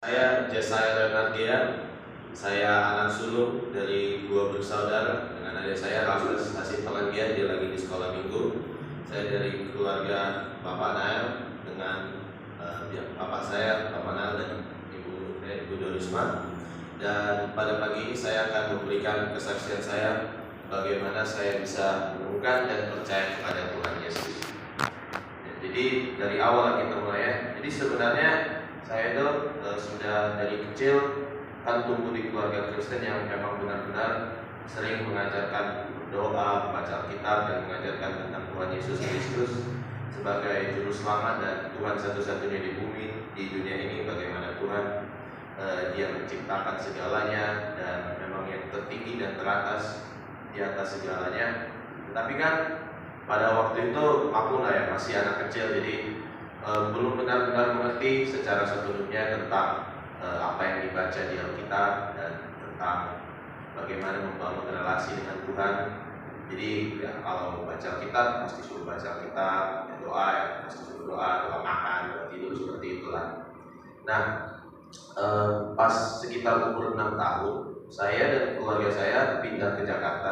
Saya Jesaya Renardian, saya anak sulung dari dua bersaudara dengan adik saya Raffles Hasif Palangian, dia lagi di sekolah minggu. Saya dari keluarga Bapak Nael dengan Bapak saya, Bapak Nael dan Ibu Dorisma. Dan pada pagi ini saya akan memberikan kesaksian saya bagaimana saya bisa menemukan dan percaya kepada Tuhan Yesus. Jadi dari awal kita mulai ya. Jadi sebenarnya saya itu sudah dari kecil kan tumbuh di keluarga Kristen yang memang benar-benar sering mengajarkan doa, membaca Alkitab dan mengajarkan tentang Tuhan Yesus Kristus sebagai juru selamat dan Tuhan satu-satunya di bumi, di dunia ini, bagaimana Tuhan Dia menciptakan segalanya dan memang yang tertinggi dan teratas di atas segalanya. Tetapi kan pada waktu itu aku lah ya masih anak kecil, jadi belum benar-benar mengerti secara sepenuhnya tentang apa yang dibaca di Alkitab dan tentang bagaimana membangun relasi dengan Tuhan. Jadi ya, kalau baca Alkitab pasti suruh baca Alkitab, ya doa ya pasti suruh doa makan, doa tidur, seperti itulah. Nah, pas sekitar umur 6 tahun, saya dan keluarga saya pindah ke Jakarta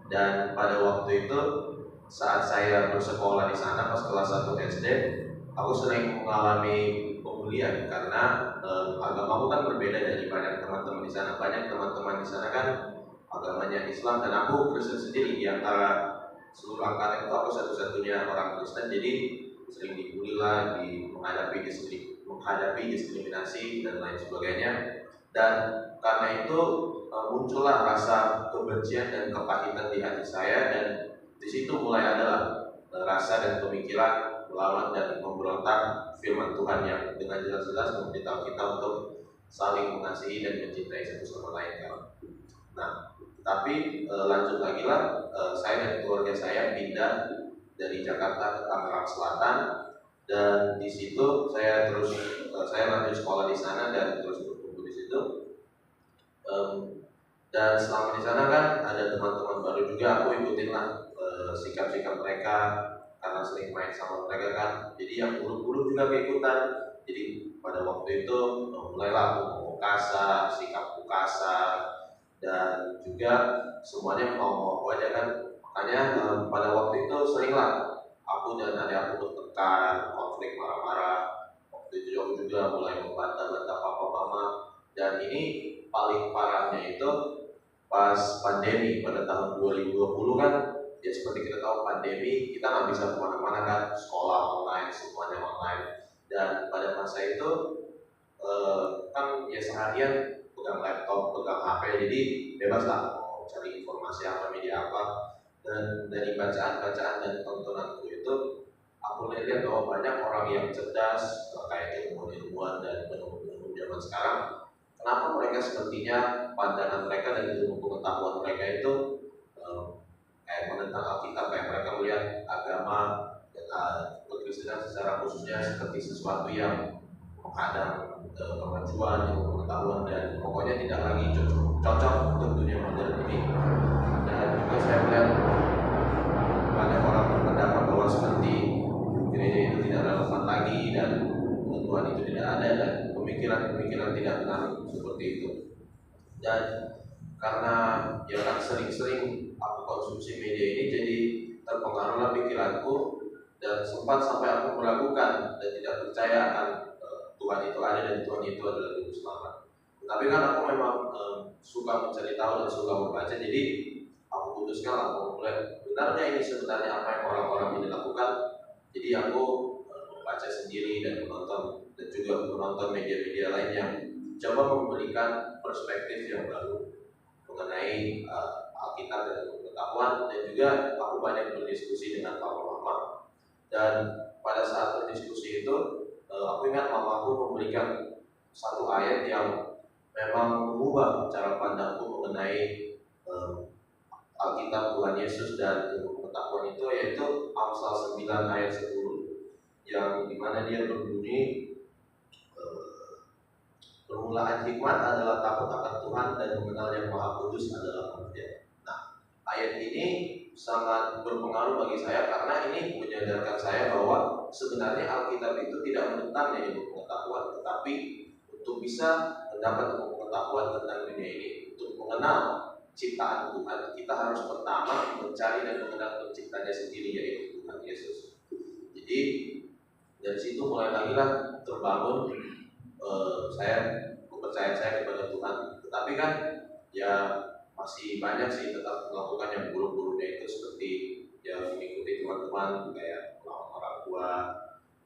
dan pada waktu itu saat saya bersekolah di sana pas kelas 1 SD, aku sering mengalami pembulian karena agamaku kan berbeda dari banyak teman-teman di sana. Banyak teman-teman di sana kan agamanya Islam dan aku Kristen sendiri. Di antara seluruh angkatan itu aku satu-satunya orang Kristen, jadi sering dibully lah, menghadapi diskriminasi dan lain sebagainya. Dan karena itu muncullah rasa kebencian dan kepahitan di hati saya, dan di situ mulai adalah rasa dan pemikiran melawan dan memberontak firman Tuhan yang dengan jelas-jelas memberitahu kita untuk saling mengasihi dan mencintai satu sama lain kan. Nah, tapi lanjut lagi lah, saya dan keluarga saya pindah dari Jakarta ke Tangerang Selatan, dan di situ saya lanjut sekolah di sana dan terus bertumbuh di situ. Dan selama di sana kan ada teman-teman baru juga, aku ikutin lah sikap-sikap mereka karena sering main sama mereka kan. Jadi yang buruk-buruk juga keikutan. Jadi pada waktu itu mulailah aku ngomong kasar, sikapku kasar, dan juga semuanya mau aja kan. Makanya pada waktu itu seringlah aku dan adik aku bertengkar, konflik, marah-marah. Waktu itu aku juga mulai membantah-bantah papa mama. Dan ini paling parahnya itu pas pandemi pada tahun 2020 kan. Ya seperti kita tahu pandemi, kita nggak bisa kemana-mana kan, sekolah online, semuanya online. Dan pada masa itu kan ya seharian pegang laptop, pegang HP, jadi bebas lah mau cari informasi apa, media apa. Dan dari bacaan-bacaan dan tontonanku itu, aku lihat bahwa banyak orang yang cerdas, kayak ilmuwan dan penemu zaman sekarang. Kenapa mereka sepertinya pandangan mereka dan ilmu pengetahuan mereka itu kayak menentang Alkitab, kayak mereka melihat agama Kekristenan secara khususnya seperti sesuatu yang menghadang kemajuan, ilmu pengetahuan, dan pokoknya tidak lagi cocok untuk dunia modern ini. Dan juga saya melihat banyak orang berpendapat bahwa seperti gereja itu tidak relevan lagi dan Tuhan itu tidak ada, dan pemikiran-pemikiran tidak benar seperti itu. Dan karena ya kan sering-sering aku konsumsi media ini, jadi terpengaruhlah pikiranku dan sempat sampai aku meragukan dan tidak percaya akan Tuhan itu ada dan Tuhan itu adalah Juru Selamat. Tapi kan aku memang suka mencari tahu dan suka membaca, jadi aku putuskan aku mulai benarnya ini sebenarnya apa yang orang-orang ini lakukan. Jadi aku membaca sendiri dan menonton, dan juga menonton media-media lain yang coba memberikan perspektif yang baru mengenai Alkitab dan pengetahuan. Dan juga aku banyak berdiskusi dengan Pak Mama, dan pada saat berdiskusi itu aku ingat mamaku memberikan satu ayat yang memang mengubah cara pandangku mengenai Alkitab, Tuhan Yesus dan ilmu pengetahuan itu, yaitu Amsal 9 ayat 10, yang dimana dia berbunyi, permulaan hikmat adalah takut akan Tuhan dan mengenal yang Maha Kudus adalah pengertian. Nah, ayat ini sangat berpengaruh bagi saya karena ini menyadarkan saya bahwa sebenarnya Alkitab itu tidak menentang ilmu pengetahuan, tetapi untuk bisa mendapat pengetahuan tentang dunia ini, untuk mengenal ciptaan Tuhan, kita harus pertama mencari dan mengenal penciptanya sendiri, yaitu Tuhan Yesus. Jadi dari situ mulai lagi lah terbangun kepercayaan saya kepada Tuhan. Tetapi kan ya masih banyak sih tetap melakukan yang buruk-buruknya itu, seperti ya mengikuti teman-teman kayak melawan orang tua,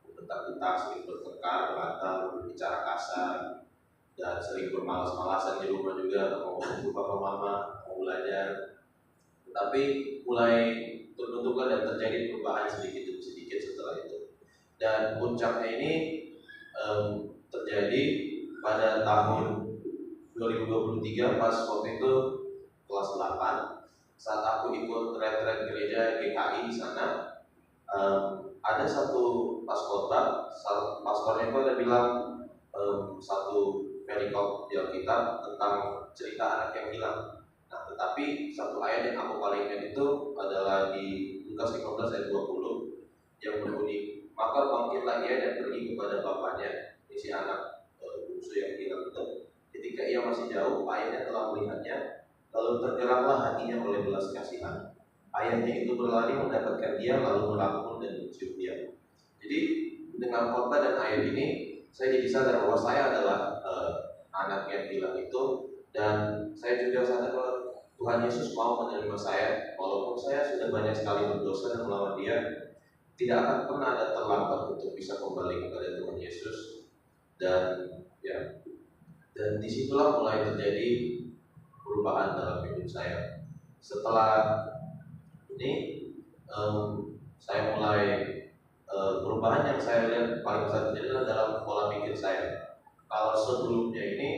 bentak-bentak, sering bertengkar, berantem, berbicara kasar, dan sering bermalas-malasan di rumah juga, mau bantu papa mama, mau belajar. Tetapi mulai terbentuklah dan terjadi perubahan sedikit demi sedikit setelah itu. Dan puncaknya ini terjadi pada tahun 2023 pas waktu itu kelas 8 saat aku ikut retret gereja GKI di sana. Ada satu pastornya itu ada bilang satu perikop di Alkitab tentang cerita anak yang hilang. Nah, tetapi satu ayat yang aku paling ingat itu adalah di Lukas 15 ayat 20 yang berbunyi, maka bangkitlah ia dan pergi kepada bapaknya, si anak bungsu yang hilang itu. Ketika ia masih jauh, ayahnya telah melihatnya, lalu tergeraklah hatinya oleh belas kasihan. Ayahnya itu berlari mendapatkan dia, lalu merangkul dan mencium dia. Jadi dengan khotbah dan ayat ini, saya jadi sadar bahwa saya adalah anak yang hilang itu, dan saya juga sadar bahwa Tuhan Yesus mau menerima saya, walaupun saya sudah banyak sekali berdosa dan melawan Dia. Tidak akan pernah ada terlambat untuk bisa kembali kepada Tuhan Yesus. Dan disitulah mulai terjadi perubahan dalam hidup saya. Setelah ini saya mulai perubahan yang saya lihat paling besar terjadi adalah dalam pola pikir saya. Kalau sebelumnya ini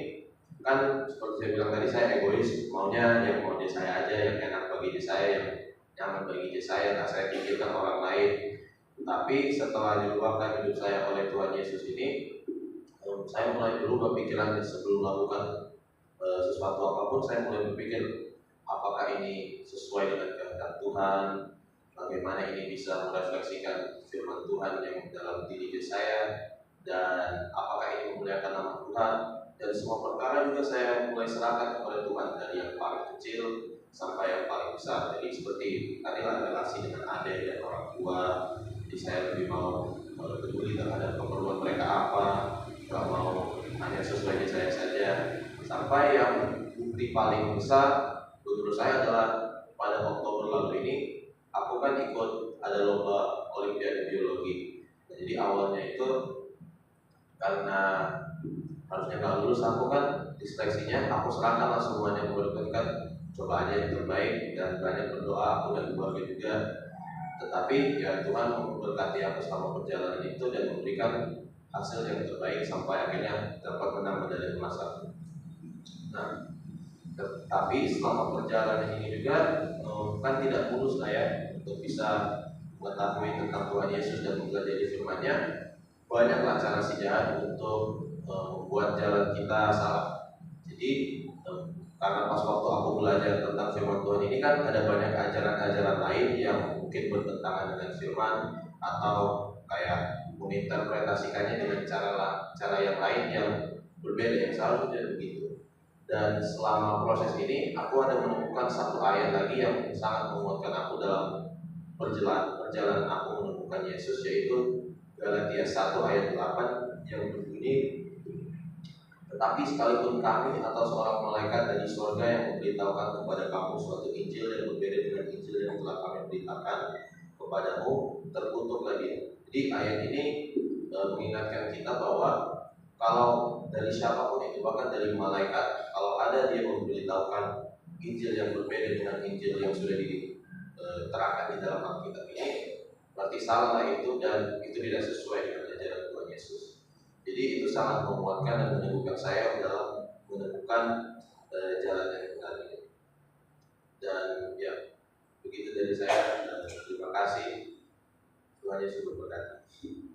kan seperti saya bilang tadi, saya egois, maunya yang mau dia saya aja, yang enak bagi dia saya, yang nyaman bagi dia saya, nggak saya pikirkan orang lain. Tapi setelah diubahkan hidup saya oleh Tuhan Yesus ini, saya mulai berubah pikiran sebelum melakukan sesuatu apapun. Saya mulai berpikir apakah ini sesuai dengan kehendak Tuhan, bagaimana ini bisa merefleksikan firman Tuhan yang dalam diri saya, dan apakah ini memuliakan nama Tuhan. Dan semua perkara juga saya mulai serahkan kepada Tuhan, dari yang paling kecil sampai yang paling besar. Jadi seperti tadilah relasi dengan adik dan orang tua, jadi saya lebih mau peduli terhadap keperluan mereka apa, gak mau hanya sesuai saya saja. Sampai yang bukti paling besar menurut saya adalah pada Oktober lalu ini, aku kan ikut ada lomba Olimpiade Biologi. Jadi awalnya itu karena harusnya nggak lulus, aku kan diseleksinya, aku serahkanlah semuanya kepada Tuhan, kan coba aja yang terbaik, dan banyak berdoa aku dan keluarga juga. Tetapi ya Tuhan memberkati aku selama perjalanan itu dan memberikan hasil yang terbaik sampai akhirnya dapat menang medali emas. Nah, tapi selama perjalanan ini juga kan tidak mulus saya untuk bisa mengetahui tentang Tuhan Yesus dan mempelajari firman-Nya. Banyaklah cara si jahat untuk membuat jalan kita salah. Jadi karena pas waktu aku belajar tentang firman Tuhan ini kan ada banyak ajaran-ajaran lain yang mungkin bertentangan dengan firman, atau kayak menginterpretasikannya dengan cara yang lain yang berbeda, yang seharusnya begitu. Dan selama proses ini aku ada menemukan satu ayat lagi yang sangat menguatkan aku dalam perjalanan aku menemukan Yesus, yaitu Galatia 1 ayat 8 yang berbunyi, tetapi sekalipun kami atau seorang malaikat dari surga yang memberitahukan kepada kamu suatu Injil yang berbeda dengan Injil yang telah kami beritakan kepadamu, terkutuklah dia. Jadi ayat ini mengingatkan kita bahwa kalau dari siapapun itu, bahkan dari malaikat, kalau ada dia memberitahukan Injil yang berbeda dengan Injil yang sudah diterangkan di dalam Alkitab ini, berarti salah itu, dan itu tidak sesuai dengan ajaran Tuhan Yesus. Jadi itu sangat menguatkan dan meneguhkan saya dalam menemukan jalan yang benar ini. Dan ya, begitu dari saya. Terima kasih. Tuhan Yesus berkati.